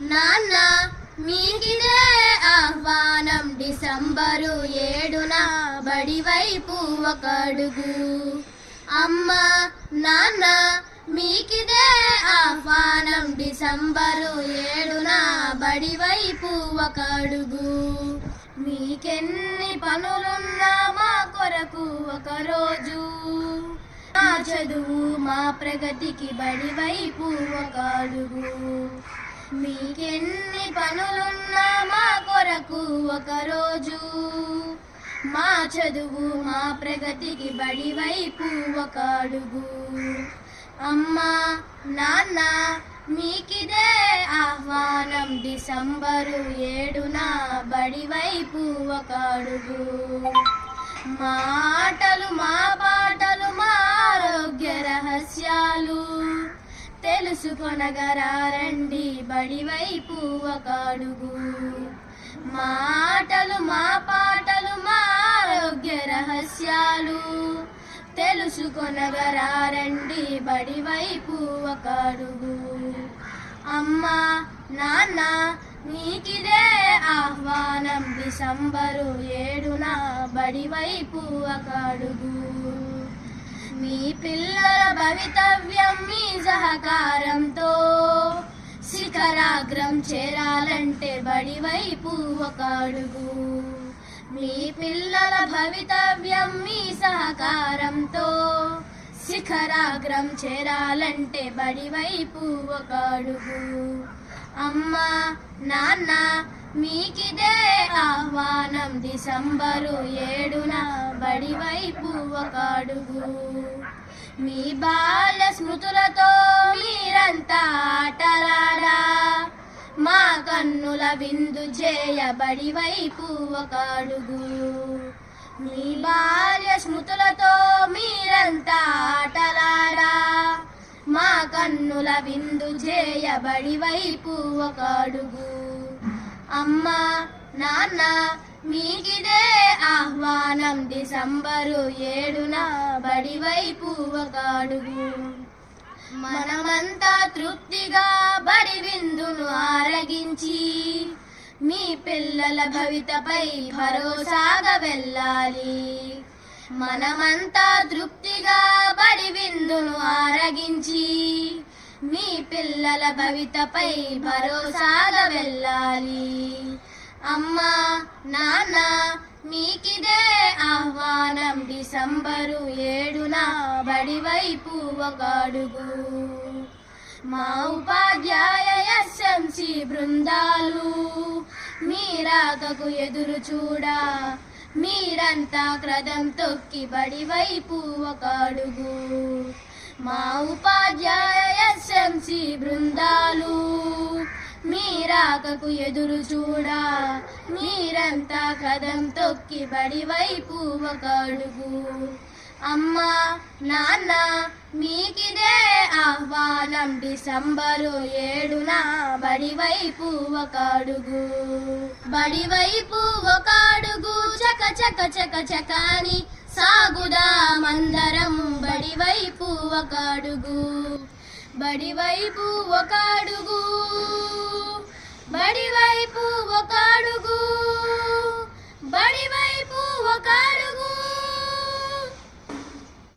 నాన్న మీకిదే ఆహ్వానం డిసెంబరు 7న బడివైపు ఒక అడుగు. అమ్మ నాన్న మీకిదే ఆహ్వానం డిసెంబరు 7న బడివైపు ఒక అడుగు. మీకెన్ని పనులున్నా మా కొరకు ఒక రోజు. మా చదువు మా ప్రగతికి బడివైపు ఒక అడుగు. మీకెన్ని పనులున్నా మా కొరకు ఒక రోజు. మా చదువు మా ప్రగతికి బడివైపు ఒక అడుగు. అమ్మా నాన్న మీకిదే ఆహ్వానం డిసెంబరు 7న బడివైపు ఒక అడుగు. మాటలు మా పాటలు మా ఆరోగ్య రహస్యాలు తెలుసుకొనగరారండి బడివైపు ఒక అడుగు. మాటలు మా పాటలు మా ఆరోగ్య రహస్యాలు తెలుసుకొనగరారండి బడివైపు ఒక అడుగు. అమ్మా నాన్న మీకిదే ఆహ్వానం డిసెంబరు 7న బడివైపు ఒక అడుగు. మీ పిల్లల భవితవ్యం మీ సహకారంతో శిఖరాగ్రం చేరాలంటే బడివైపు ఒక అడుగు. మీ పిల్లల భవితవ్యం మీ సహకారంతో శిఖరాగ్రం చేరాలంటే బడివైపు ఒక అడుగు. అమ్మా నాన్న మీకిదే ఆహ్వానం డిసెంబరు 7న బడివైపు ఒక అడుగు. మీ బాల్య స్మృతులతో మీరంతా ఆటలాడా మా కన్నుల విందు చేయ బడివైపు ఒక అడుగు. మీ బాల్య స్మృతులతో మీరంతా ఆటలాడా మా కన్నుల విందు చేయ బడివైపు ఒక అడుగు. అమ్మా నాన్న మీకిదే ఆహ్వానం డిసెంబరు 7న బడివైపు ఒక అడుగు. మనమంతా తృప్తిగా బడి విందును ఆరగించి మీ పిల్లల భవితపై భరోసాగా వెళ్ళాలి. మనమంతా తృప్తిగా బడి విందును ఆరగించి మీ పిల్లల భవితపై భరోసాగా వెళ్ళాలి. అమ్మా నాన్న మీకిదే ఆహ్వానం డిసెంబరు 7న బడివైపు ఒక అడుగు. మా ఉపాధ్యాయ ఎస్ఎంసి బృందాలు మీరాకకు ఎదురు చూడా మీరంతా క్రదం తొక్కి బడివైపు ఒక అడుగు. మా ఉపాధ్యాయ ఎస్ఎంసి బృందాలు మీరాకకు ఎదురు చూడా మీరంతా కదం తొక్కి బడివైపు ఒక అడుగు. అమ్మా నాన్న మీకిదే ఆహ్వానం డిసెంబరు 7న బడివైపు ఒక అడుగు. బడివైపు ఒక అడుగు చక చక చక చకాని సాగుదామందరం బడివైపు ఒక అడుగు. బడివైపు ఒక అడుగు. బడివైపు ఒక అడుగు. బడివైపు ఒక అడుగు.